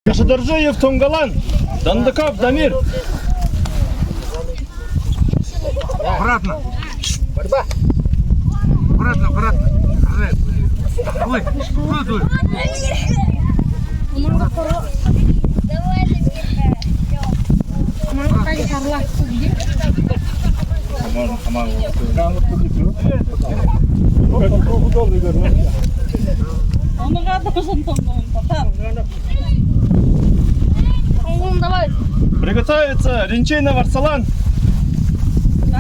Кашадаржиев Тунгалан, Дандаков Дамир. Обратно. Борьба. Обратно, обратно. Ой, дуй. Приготовиться Ринчейна Варсалан.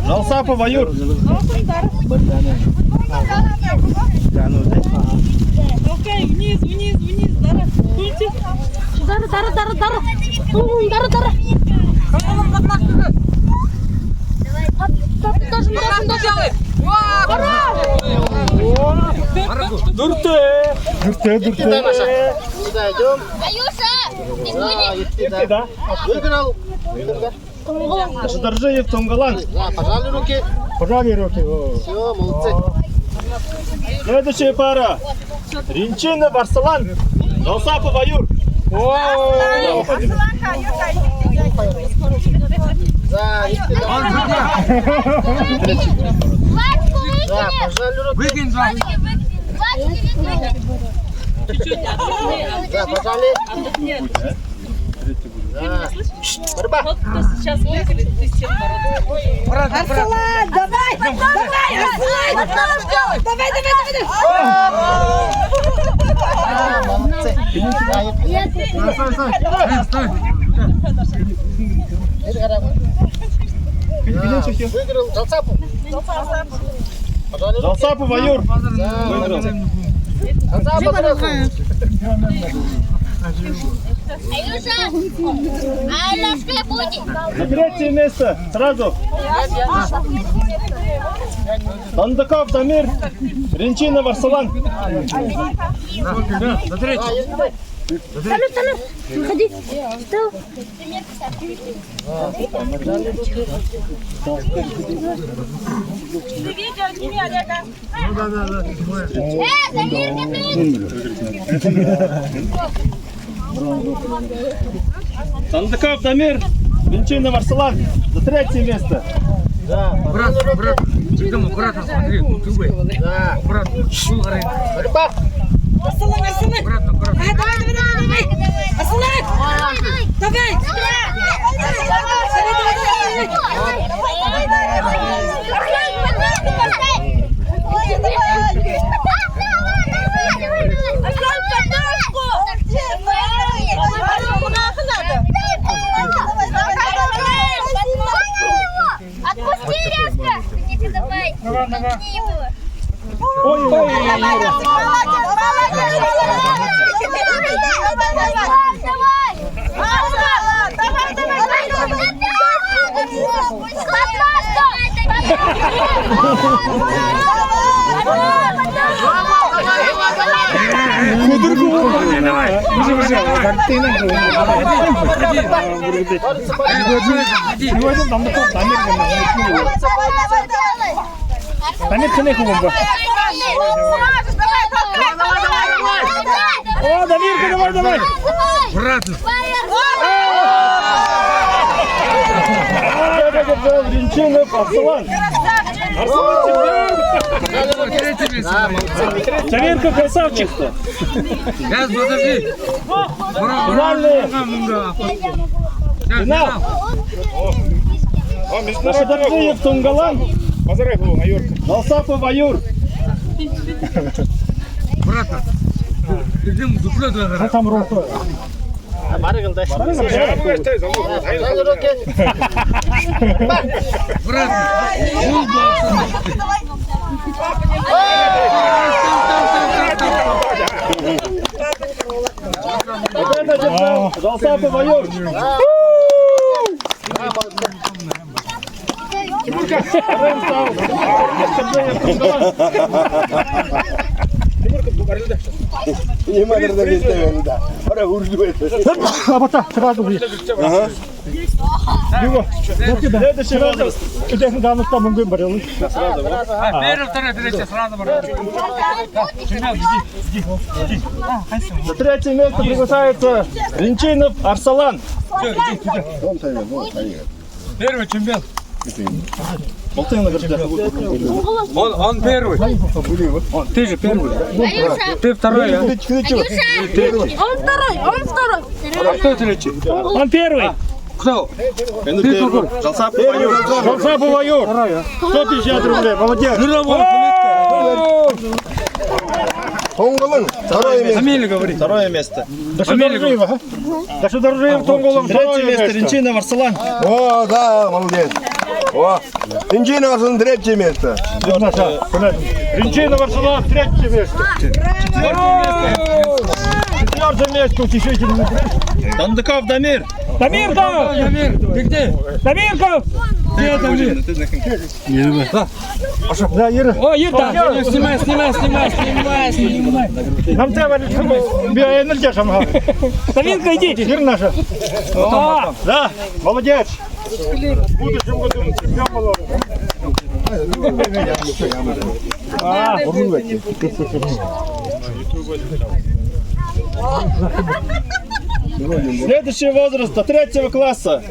Жалсапов Аюр. Окей, вниз, вниз, вниз, Дара. Дара. Дурте. Сюда идем. Ирки, да? Выиграл. Кашадаржиев Тунгалан. Да, пожали руки. Пожали руки. Все, молодцы. Следующая пара. Ринчейна Варсалан. Жалсапов Аюр. Да, да, пожали руки. Выкинь два. Да, пожали. Да. Борьба. Вот кто сейчас выиграет, ты всем бороться. Арсалан, Давай, Арсалан! Давай! Да, молодцы. Да, Стой. выиграл Жалсапов. Пожали руки. Жалсапов Аюр. Да, Жалсапов выиграл. На третье место. Сразу. Дандаков Дамир. Ринчейна Варсалан. На третий. Ходи. Дандаков Дамир. Ринчейна Варсалан. За третье место. Да, Обратно. Идем аккуратно, смотри. Другой. да. Аккуратно. Борьба. Аккуратно, аккуратно. Давай! Арсалан! Давай! Отпусти резко! Давай! Отпусти его! Ой. 이거는 남자가 남의 남의 큰애 그건 봐. О, Дамир, давай. Обратно. Ринчейна Варсалан. Третий место. Царенко красавчик-то. Газ, подожди. Финал. Кашадаржиев Тунгалан. Жалсапов Аюр. Обратно. Идем дупло туда. Там руку. Пожали руки. Обратно. Вот это держал. Жалсапов Аюр. Nie ma do wiedzenia, ahora urdu. А вот так, сразу. Следующий возраст. Первый, второй, третий, сразу брат. За третье место приглашается Ренчинов Арсалан. Первый чемпион. Болтаем на горде. Он первый. Ты же первый. Ты второй, а? Он второй. А кто третий? Он первый. Кто? Жалсап майор. 150 рублей. Молодец. Тонголын, второе место. Фамилию говори. Второе место. Фамилию. Третье место Ренчинов Арсалан. О, да, молодец. О, Инжинов, третье место. Ренчинов Арсалан, третье место. Четвертое место утешительный. Дандыков Дамир. Дамир, ты где? Дамирков! Где Дамир? Да, Ира. О, Юта! Снимай! Нам треба биоэнергия шамга. Дамирка, иди! Ира наша. О! Да, молодец. В будущем году чемпион молодой. Следующий возраст до 3 класса.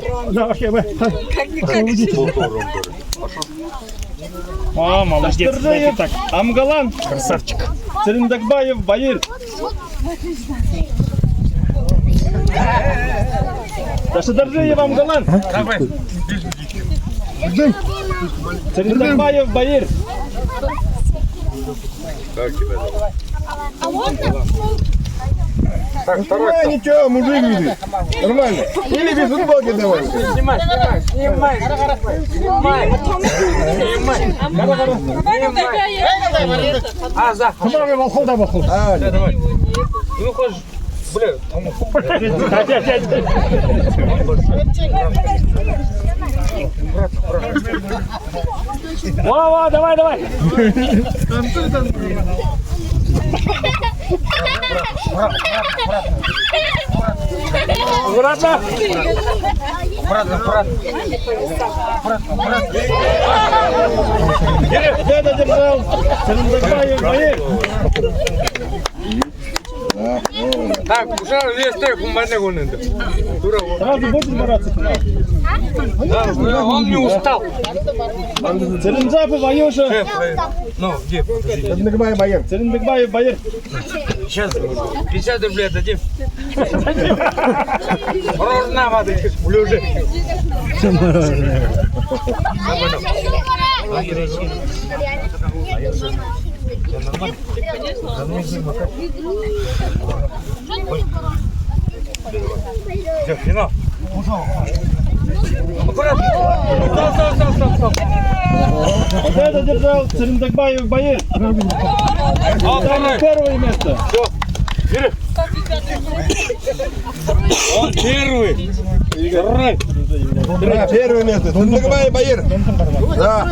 О, молодец! Таштыржиев Амгалан. Красавчик. Цериндакбаев Баир. Таштыржиев Амгалан. Цериндакбаев Баир. Ничего, мужик видит. Нормально. Или без футболки давай. Ну, хочешь, бля, Вова, давай. Аккуратно. Деда держал. Цериндакбаев Баир. так, уже лезть, кумбане гонен. Сразу будем бороться. Он не устал. Цериндакбаев Аюша. Ну, где? Цериндакбаев Баир. Цериндакбаев Баир. Сейчас 50 рублей дадим. Мороженое надо, блюже. Финал. Аккуратно. Стоп. Деда держал. Цериндакбаев Баир. Первое место. Он первый. Да, первое место. Цериндакбаев Баир. Да.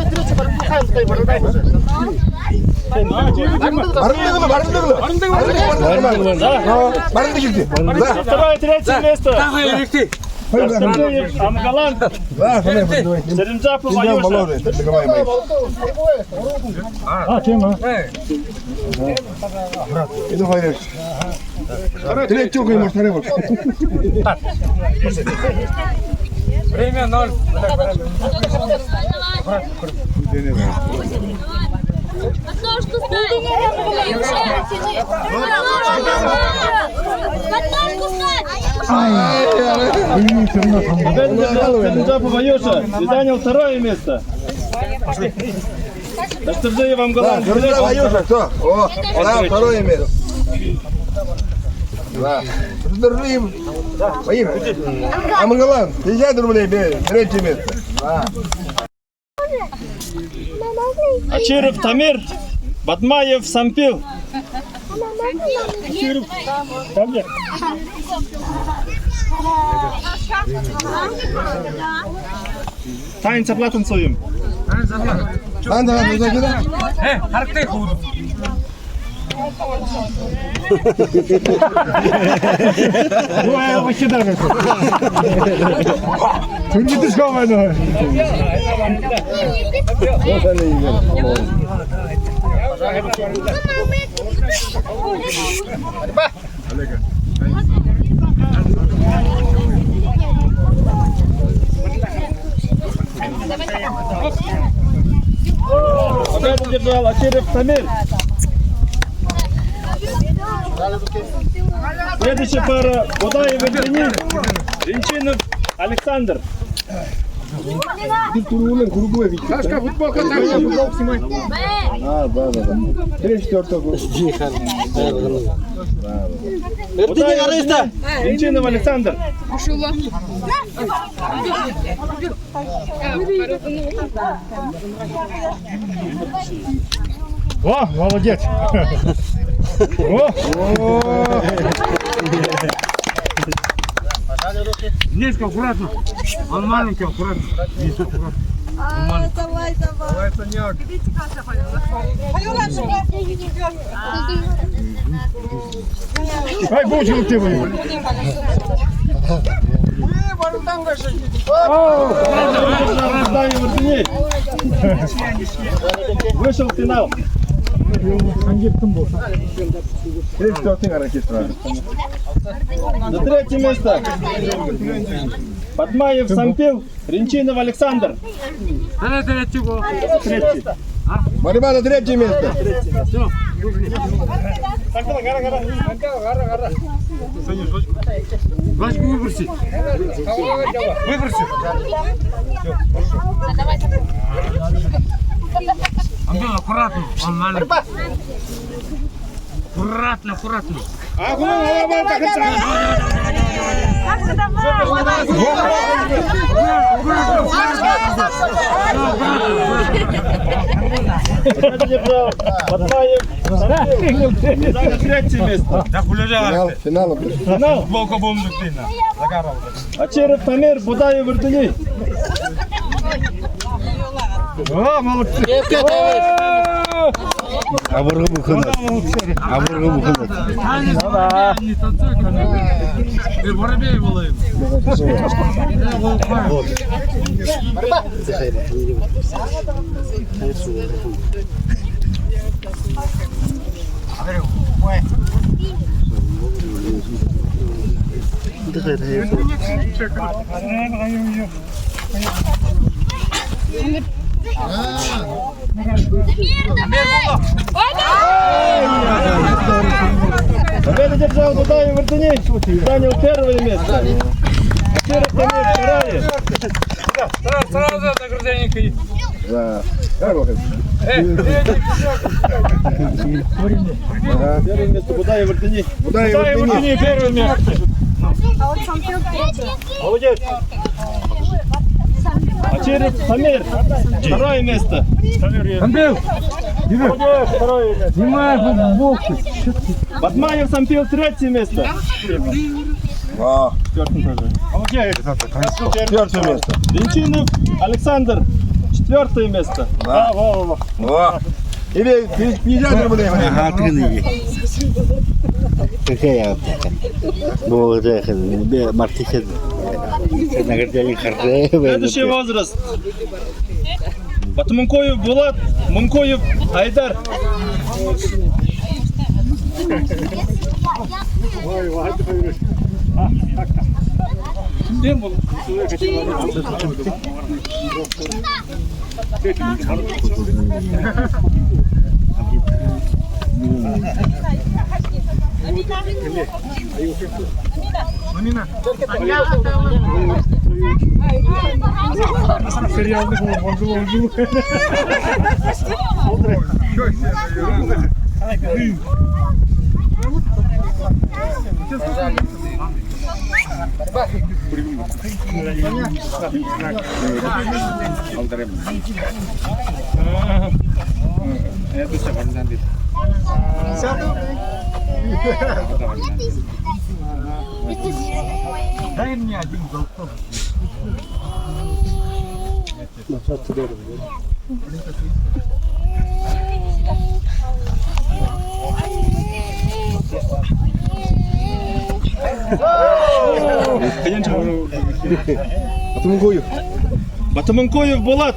Да. Второе, третье место. Эрикти. Амгалан. Да, Цериндакбаев Аюша. молодой. Цериндакбаев Баир. Иду говоришь. Третью может рыбок. Время 0. Цериндакбаев Аюша. И занял второе место. Таштыржиев Да, Амгалан. Цериндакбаев Аюша, кто? О, да, второе место. Да. Цериндакбаев Баир. Амгалан, 50 рублей, третье место. Да. Ачиров Тамир. Батмаев Сампил. Танец танцуем. Анда, Характер худ. Ой, ви сюди. Турніти сховано. Победу держал Ачирев Самир. Следующая пара Будаев Евгений, Ренчинов Александр. Сашка, футболка там, футболку снимай. А, да. 3-4 год. Будаев Евгений, Ренчинов Александр. О, молодець. О! Низко, аккуратно. Он маленький, аккуратно. Низко, аккуратно. Давай. Давай, Саняк. Ай, бучил ти ви. Будаев Евгений. Вышел в финал. 3-4 гарантия сразу. На третье место Батмаев Сампил, Ренчинов Александр. Третий. Борьба на 3 место. Бачку виборці. Виборці. Антон, аккуратно. Он маленький. Аккуратно. Батмаев Сампил, на третье место. Финал. Финал. Ачирев Самир, Будаев Евгений. О, молодці. Абургу буханат. Ти воробей волив. Победу держал Будаев Евгений, занял первое место. Ачирев Самир второе. Сразу награждение. Да. Первое место Будаев Евгений. Будаев Евгений. Первое место. Молодец. Ачирев Самир, второе место. Сампил. Молодец, второе место. Снимай футболку. Батмаев Сампил, третье место. А, Молодец. 4 место. Ренчинов Александр, четвертое место. Да. Во. О. Или 50 рублей. Ага, какая вот мартиха награждение харде. Следующий возраст. Батмункоев Булат, Мункоев Айдар. Дай мне один золотой. Батаманкоєв Булат.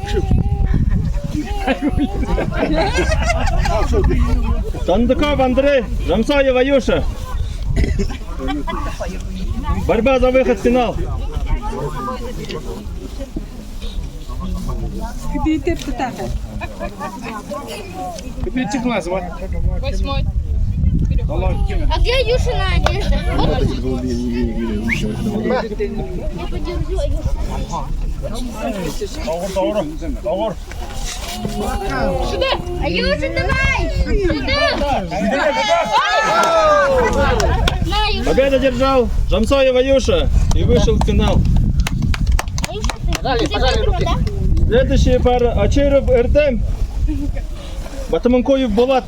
Тандаков Андрей. Жамсаев Аюша. Борьба за выход в финал. Восьмой. А где Юшина одежда? Я подержу Сюда! Аюша, давай! Сюда! На, Юша. Победа держал Жамсаев Аюша и вышел в финал. Аюша, ты выиграла, да? Следующая пара Ачеров Эртем. Батаманкоев Булат.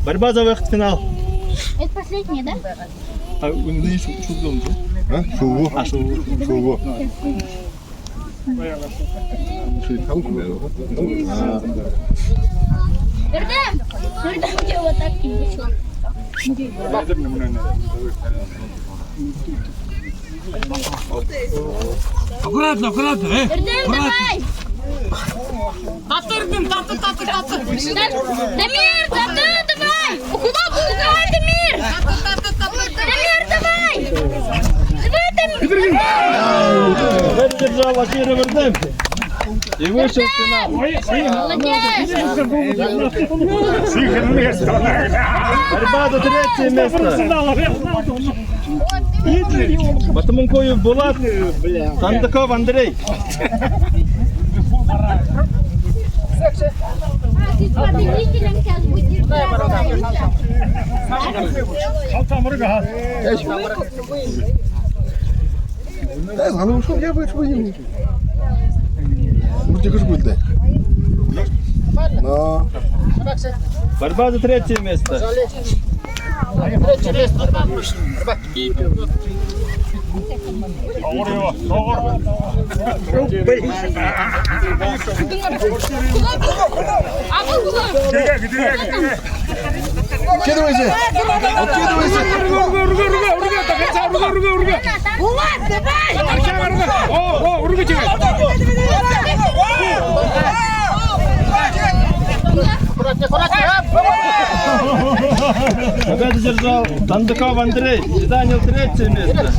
Борьба за выход в финал. Это последняя, да? А вы не знаете, что делать, да? А? Шоу. А, что? Шоу. Эрдем! Эрдем, где вот так не вышел? Аккуратно, аккуратно, Эрдем, давай! Дамир, давай! Куда будешь? Давай, Дамир! Дамир, давай! Давай, Дамир! Победа держал Ачеров Эртем и вышел в финал. Молодец! Борьба за третье место. Батаманкоев Булат. Тандаков Андрей. Ты с победителем сейчас будешь А ну що, я бачу, не Может, тільки ж буде. Ну. Борьба за третье место. А вы куда? Откидывайся! Откидывайся! Булат, давай! Победу держал Тандаков Андрей и занял третье место.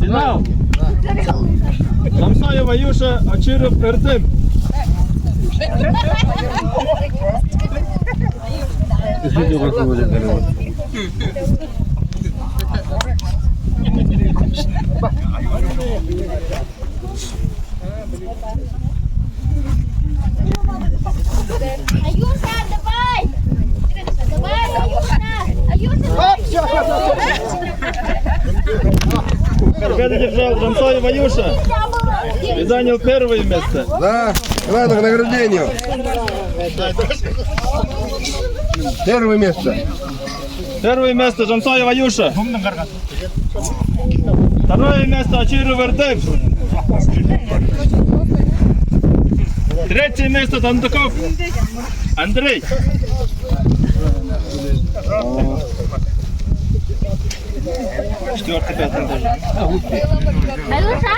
Финал. Жамсаев Аюша, Ачеров Эртем. Аюша, давай! Давай, Аюша! Аюша, Победу держал Жамсаев Аюша и занял первое место. Да, ладно, к награждению. Первое место. Первое место Жамсаев Аюша. Второе место Ачеров Эртем. Третье место Тандаков Андрей. Четвертое, пятое. Аюша!